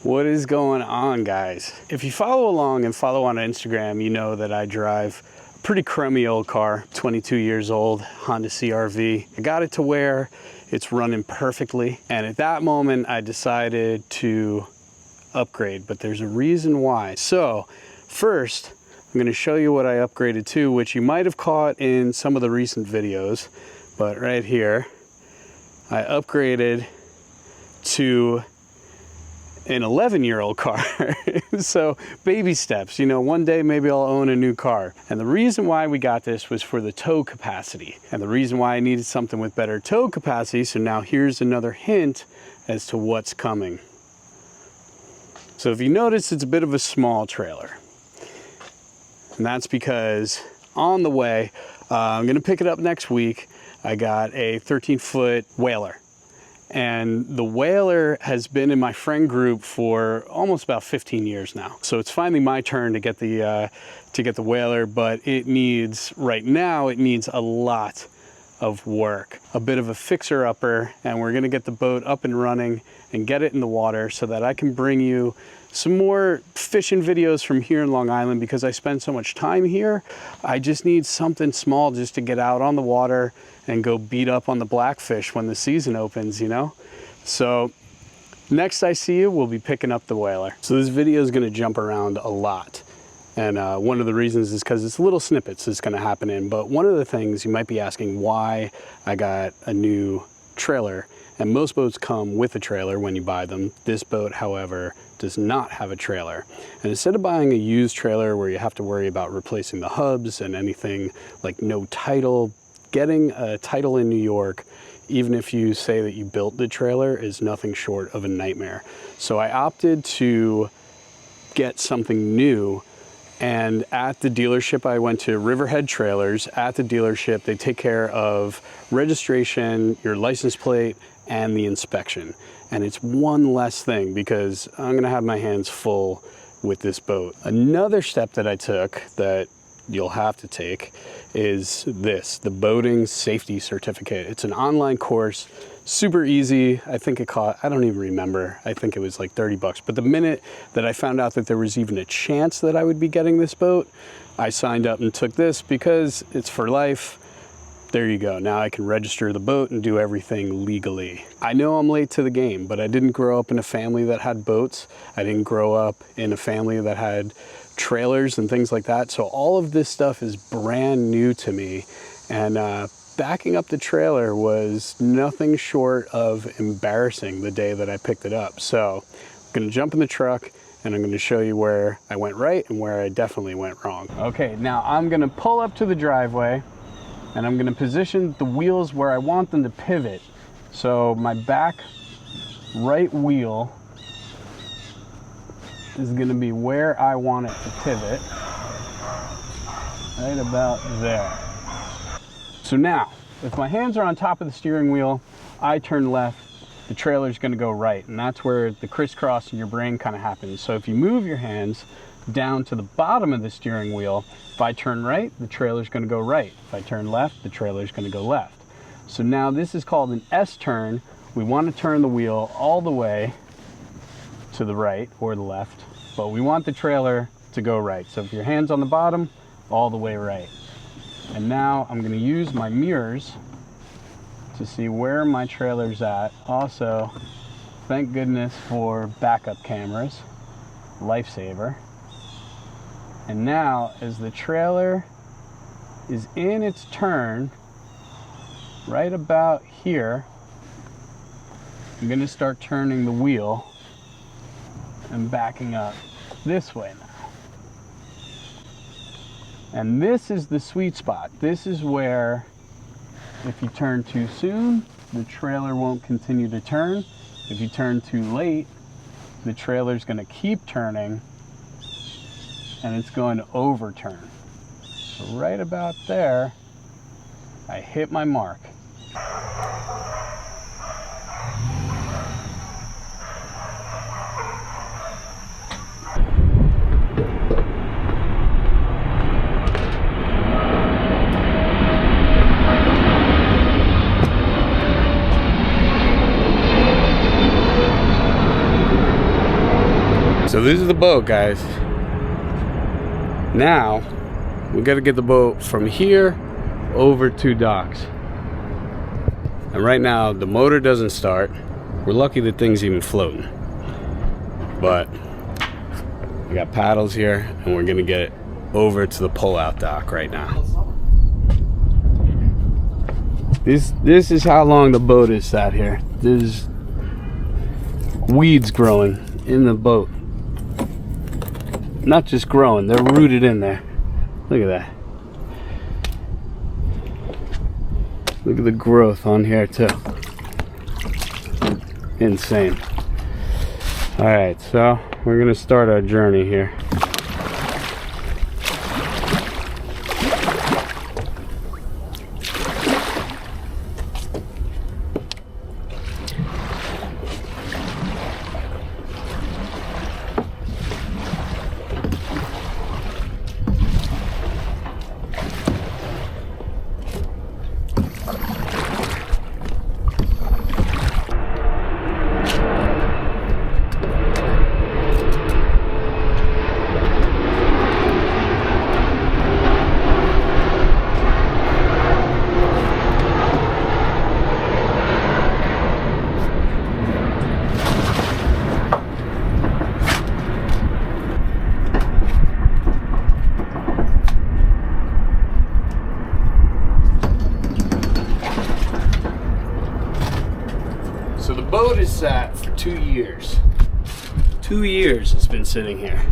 What is going on, guys? If you follow along and follow on Instagram, you know that I drive a pretty crummy old car, 22 years old, Honda CR-V. I got it to where it's running perfectly, and at that moment I decided to upgrade, but there's a reason why. So first, I'm going to show you what I upgraded to, which you might have caught in some of the recent videos, but right here, I upgraded to an 11-year-old car. So baby steps, you know, one day maybe I'll own a new car. And the reason why we got this was for the tow capacity, and the reason why I needed something with better tow capacity. So now here's another hint as to what's coming. So if you notice, it's a bit of a small trailer, and that's because on the way, I'm gonna pick it up next week. I got a 13-foot whaler. And the whaler has been in my friend group for almost about 15 years now. So it's finally my turn to get the whaler, but it needs, right now, it needs a lot of work, a bit of a fixer-upper, and we're gonna get the boat up and running and get it in the water so that I can bring you some more fishing videos from here in Long Island. Because I spend so much time here, I just need something small just to get out on the water and go beat up on the blackfish when the season opens, you know? So next I see you, we'll be picking up the whaler. So this video is gonna jump around a lot. And one of the reasons is because it's little snippets that's gonna happen in, but one of the things you might be asking why I got a new trailer, and most boats come with a trailer when you buy them. This boat, however, does not have a trailer. And instead of buying a used trailer where you have to worry about replacing the hubs and anything like no title, getting a title in New York, even if you say that you built the trailer, is nothing short of a nightmare. So I opted to get something new. And at the dealership, I went to Riverhead Trailers. At the dealership, they take care of registration, your license plate, and the inspection. And it's one less thing because I'm gonna have my hands full with this boat. Another step that I took that you'll have to take is this, the boating safety certificate. It's an online course, super easy. I think it cost, I don't even remember, I think it was like 30 bucks. But the minute that I found out that there was even a chance that I would be getting this boat, I signed up and took this because it's for life. There you go. Now I can register the boat and do everything legally. I know I'm late to the game, but I didn't grow up in a family that had boats. I didn't grow up in a family that had trailers and things like that. So all of this stuff is brand new to me. And backing up the trailer was nothing short of embarrassing the day that I picked it up. So I'm gonna jump in the truck and I'm gonna show you where I went right and where I definitely went wrong. Okay, now I'm gonna pull up to the driveway and I'm gonna position the wheels where I want them to pivot. So my back right wheel is gonna be where I want it to pivot, right about there. So now, if my hands are on top of the steering wheel, I turn left, the trailer's gonna go right, and that's where the crisscross in your brain kind of happens. So if you move your hands down to the bottom of the steering wheel, if I turn right, the trailer's gonna go right. If I turn left, the trailer's gonna go left. So now this is called an S-turn. We want to turn the wheel all the way to the right or the left, but we want the trailer to go right. So if your hand's on the bottom, all the way right. And now I'm going to use my mirrors to see where my trailer's at. Also, thank goodness for backup cameras, lifesaver. And now as the trailer is in its turn, right about here, I'm going to start turning the wheel and backing up this way now. And this is the sweet spot. This is where if you turn too soon, the trailer won't continue to turn. If you turn too late, the trailer's gonna keep turning and it's going to overturn. So right about there, I hit my mark. So this is the boat, guys. Now we got to get the boat from here over to docks. And right now the motor doesn't start. We're lucky the thing's even floating. But we got paddles here and we're gonna get it over to the pull-out dock right now. This is how long the boat is sat here. There's weeds growing in the boat. Not just growing, they're rooted in there. Look at that. Look at the growth on here too. Insane. All right, so we're gonna start our journey here. So the boat is sat for 2 years. 2 years it's been sitting here.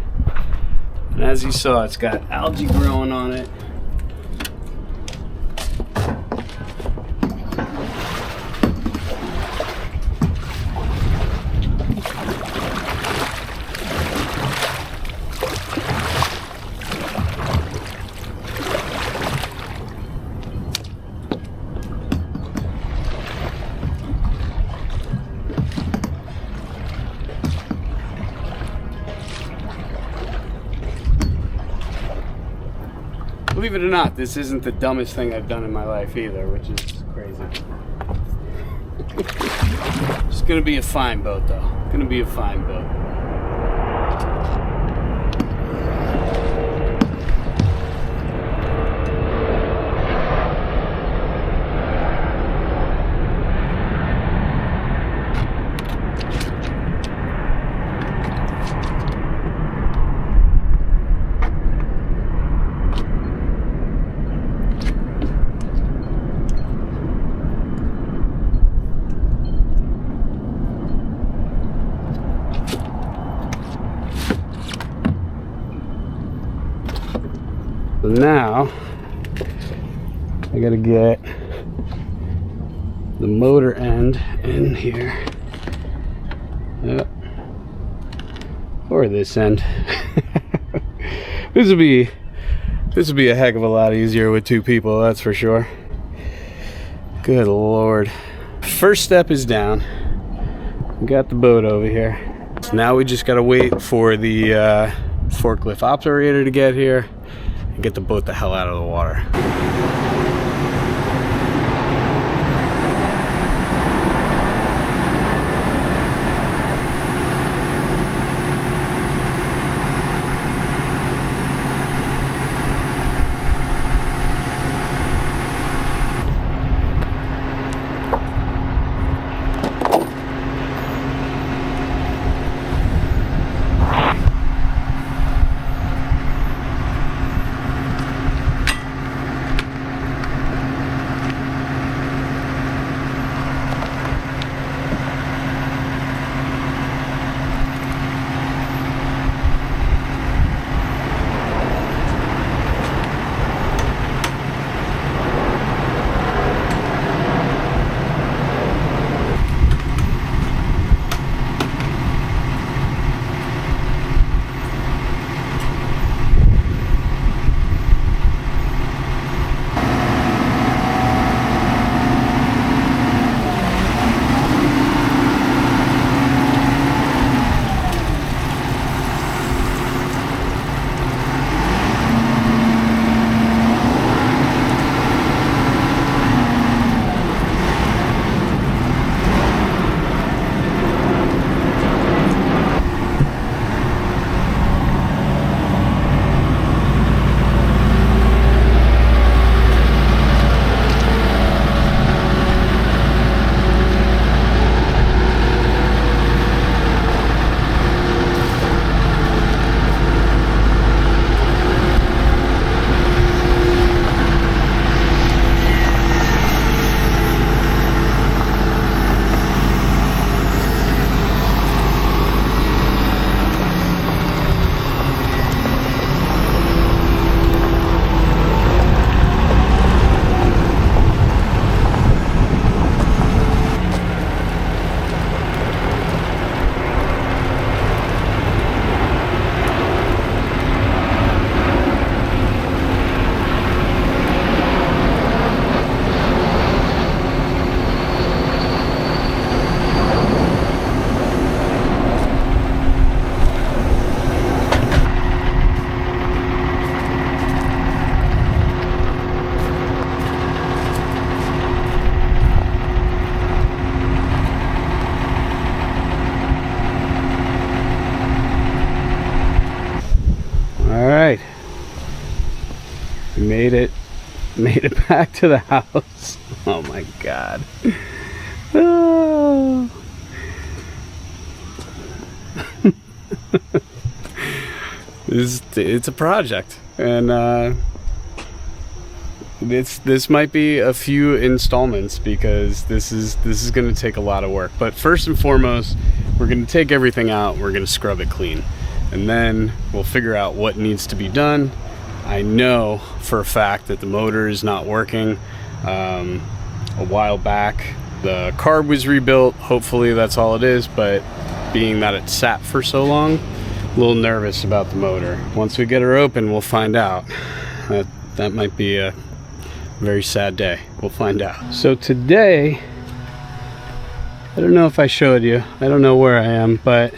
And as you saw, it's got algae growing on it. Believe it or not, this isn't the dumbest thing I've done in my life either, which is crazy. It's gonna be a fine boat though. Gonna be a fine boat. Now I gotta get the motor end in here. Yep. Or this end. This would be a heck of a lot easier with 2 people, that's for sure. Good Lord. First step is down. We got the boat over here. So now we just gotta wait for the forklift operator to get here and get the boat the hell out of the water. Made it back to the house. Oh my God. Oh. It's a project, and this might be a few installments because this is going to take a lot of work. But first and foremost, we're going to take everything out, we're going to scrub it clean, and then we'll figure out what needs to be done. I know for a fact that the motor is not working. A while back the carb was rebuilt, hopefully that's all it is, but being that it sat for so long, a little nervous about the motor. Once we get her open, we'll find out. That might be a very sad day. We'll find out. So today, I don't know if I showed you, I don't know where I am, but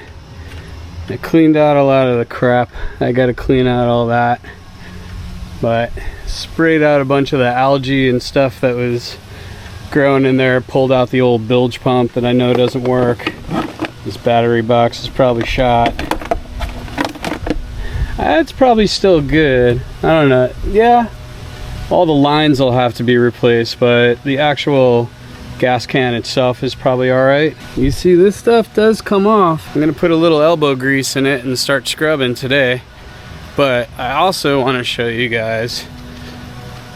I cleaned out a lot of the crap. I got to clean out all that, but sprayed out a bunch of the algae and stuff that was growing in there, pulled out the old bilge pump that I know doesn't work. This battery box is probably shot. It's probably still good. I don't know. Yeah, all the lines will have to be replaced, but the actual gas can itself is probably all right. You see, this stuff does come off. I'm gonna put a little elbow grease in it and start scrubbing today. But I also want to show you guys,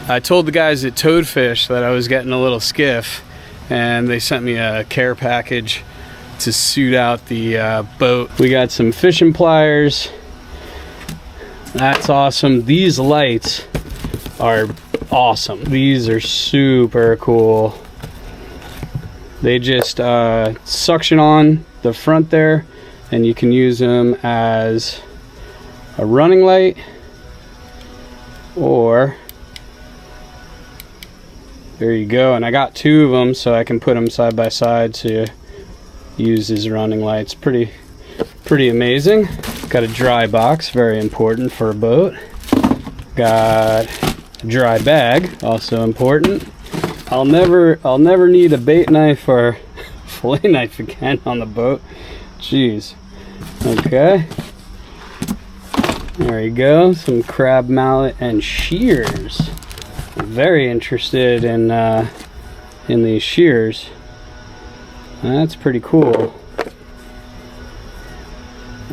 I told the guys at TOADFISH that I was getting a little skiff, and they sent me a care package to suit out the boat. We got some fishing pliers. That's awesome. These lights are awesome. These are super cool. They just suction on the front there, and you can use them as a running light, or there you go. And I got two of them, so I can put them side by side to use as running lights. Pretty amazing. Got a dry box, very important for a boat. Got a dry bag, also important. I'll never need a bait knife or fillet knife again on the boat. Jeez. Okay. There you go. Some crab mallet and shears. I'm very interested in these shears. That's pretty cool.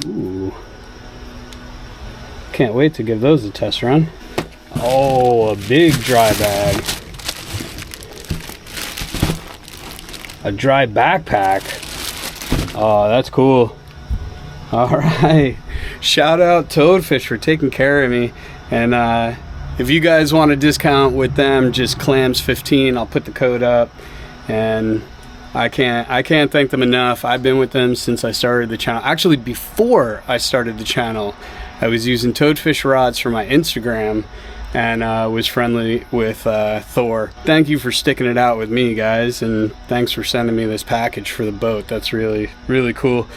Ooh. Can't wait to give those a test run. Oh, a big dry bag. A dry backpack. Oh, that's cool. All right. Shout out TOADFISH for taking care of me. And if you guys want a discount with them, just Clams 15. I'll put the code up. And I can't thank them enough. I've been with them since I started the channel. Actually, before I started the channel, I was using TOADFISH rods for my Instagram, and was friendly with Thor. Thank you for sticking it out with me, guys, and thanks for sending me this package for the boat. That's really cool.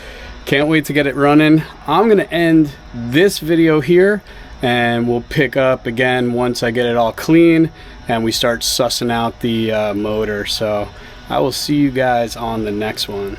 Can't wait to get it running. I'm gonna end this video here, and we'll pick up again once I get it all clean and we start sussing out the motor. So I will see you guys on the next one.